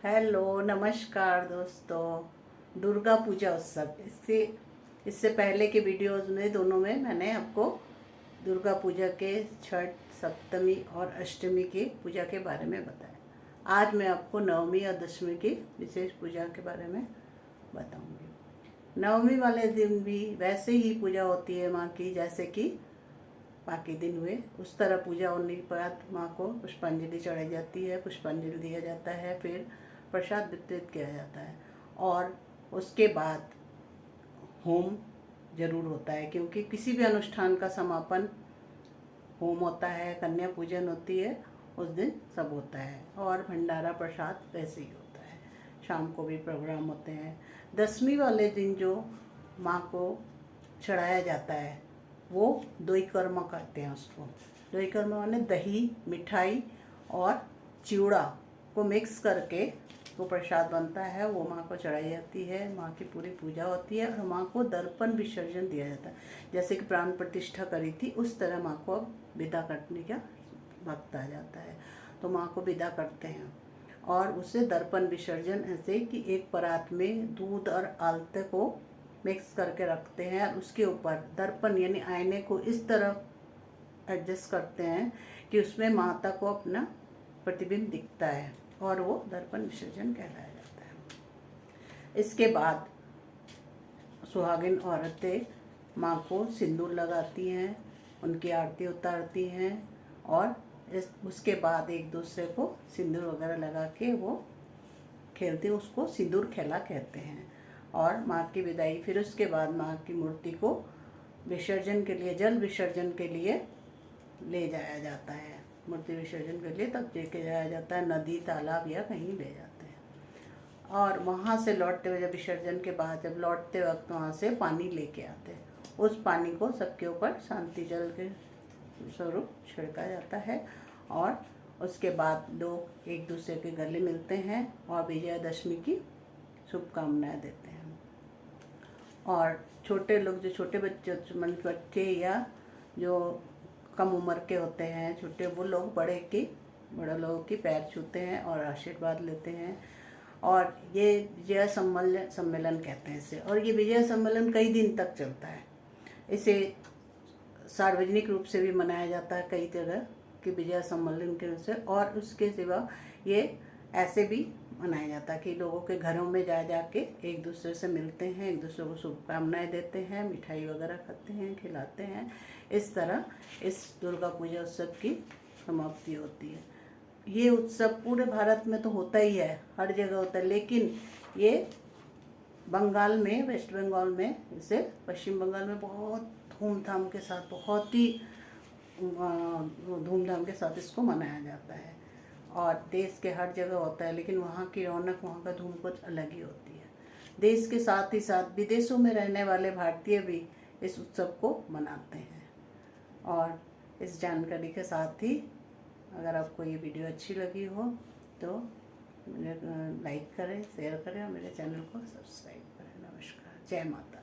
Hello नमस्कार दोस्तों। दुर्गा पूजा उत्सव इससे पहले के वीडियोस में दोनों में मैंने आपको दुर्गा पूजा के छठ, सप्तमी और अष्टमी की पूजा के बारे में बताया। आज मैं आपको नवमी और दशमी की विशेष पूजा के बारे में बताऊंगी। नवमी वाले दिन भी वैसे ही पूजा होती है माँ की, जैसे कि बाकी दिन हुए। उस तरह पूजा होने के बाद माँ को पुष्पांजलि चढ़ाई जाती है, पुष्पांजलि दिया जाता है, फिर प्रसाद वितरित किया जाता है और उसके बाद होम जरूर होता है, क्योंकि किसी भी अनुष्ठान का समापन होम होता है, कन्या पूजन होती है, उस दिन सब होता है। और भंडारा प्रसाद वैसे ही होता है। शाम को भी प्रोग्राम होते हैं। दसवीं वाले दिन जो माँ को चढ़ाया जाता है वो दोई कर्मा कहते हैं उसको। दोई कर्मा माने दही, मिठाई और चिवड़ा को मिक्स करके वो प्रसाद बनता है, वो माँ को चढ़ाई जाती है। माँ की पूरी पूजा होती है और माँ को दर्पण विसर्जन दिया जाता है। जैसे कि प्राण प्रतिष्ठा करी थी, उस तरह माँ को अब विदा करने का वक्त आ जाता है, तो माँ को विदा करते हैं और उसे दर्पण विसर्जन ऐसे कि एक परात में दूध और आलते को मिक्स करके रखते हैं और उसके ऊपर दर्पण यानी आईने को इस तरह एडजस्ट करते हैं कि उसमें माता को अपना प्रतिबिंब दिखता है और वो दर्पण विसर्जन कहलाया जाता है। इसके बाद सुहागिन औरतें माँ को सिंदूर लगाती हैं, उनकी आरती उतारती हैं और उसके बाद एक दूसरे को सिंदूर वगैरह लगा के वो खेलते हैं, उसको सिंदूर खेला कहते हैं। और माँ की विदाई, फिर उसके बाद माँ की मूर्ति को विसर्जन के लिए, जल विसर्जन के लिए ले जाया जाता है। मूर्ति विसर्जन के लिए तब लेके जाया जाता है, नदी, तालाब या कहीं ले जाते हैं। और वहाँ से लौटते हुए, जब विसर्जन के बाद जब लौटते वक्त वहाँ से पानी लेके आते हैं, उस पानी को सबके ऊपर शांति जल के स्वरूप छिड़का जाता है और उसके बाद लोग एक दूसरे के गले मिलते हैं और विजयादशमी की शुभकामनाएं देते हैं। और छोटे लोग, जो छोटे बच्चे या जो कम उम्र के होते हैं छोटे, वो लोग बड़े लोगों की पैर छूते हैं और आशीर्वाद लेते हैं। और ये विजय सम्मेलन कहते हैं इसे। और ये विजय सम्मेलन कई दिन तक चलता है। इसे सार्वजनिक रूप से भी मनाया जाता है कई जगह कि विजय सम्मेलन के रूप से, और उसके सिवा ये ऐसे भी मनाया जाता है कि लोगों के घरों में जा के एक दूसरे से मिलते हैं, एक दूसरे को शुभकामनाएं देते हैं, मिठाई वगैरह खाते हैं, खिलाते हैं। इस तरह इस दुर्गा पूजा उत्सव की समाप्ति होती है। ये उत्सव पूरे भारत में तो होता ही है, हर जगह होता है, लेकिन ये बंगाल में, वेस्ट बंगाल में, इसे पश्चिम बंगाल में बहुत धूमधाम के साथ, बहुत ही धूमधाम के साथ इसको मनाया जाता है। और देश के हर जगह होता है, लेकिन वहाँ की रौनक, वहाँ का धूम कुछ अलग ही होती है। देश के साथ ही साथ विदेशों में रहने वाले भारतीय भी इस उत्सव को मनाते हैं। और इस जानकारी के साथ ही अगर आपको ये वीडियो अच्छी लगी हो तो लाइक करें, शेयर करें और मेरे चैनल को सब्सक्राइब करें। नमस्कार, जय माता।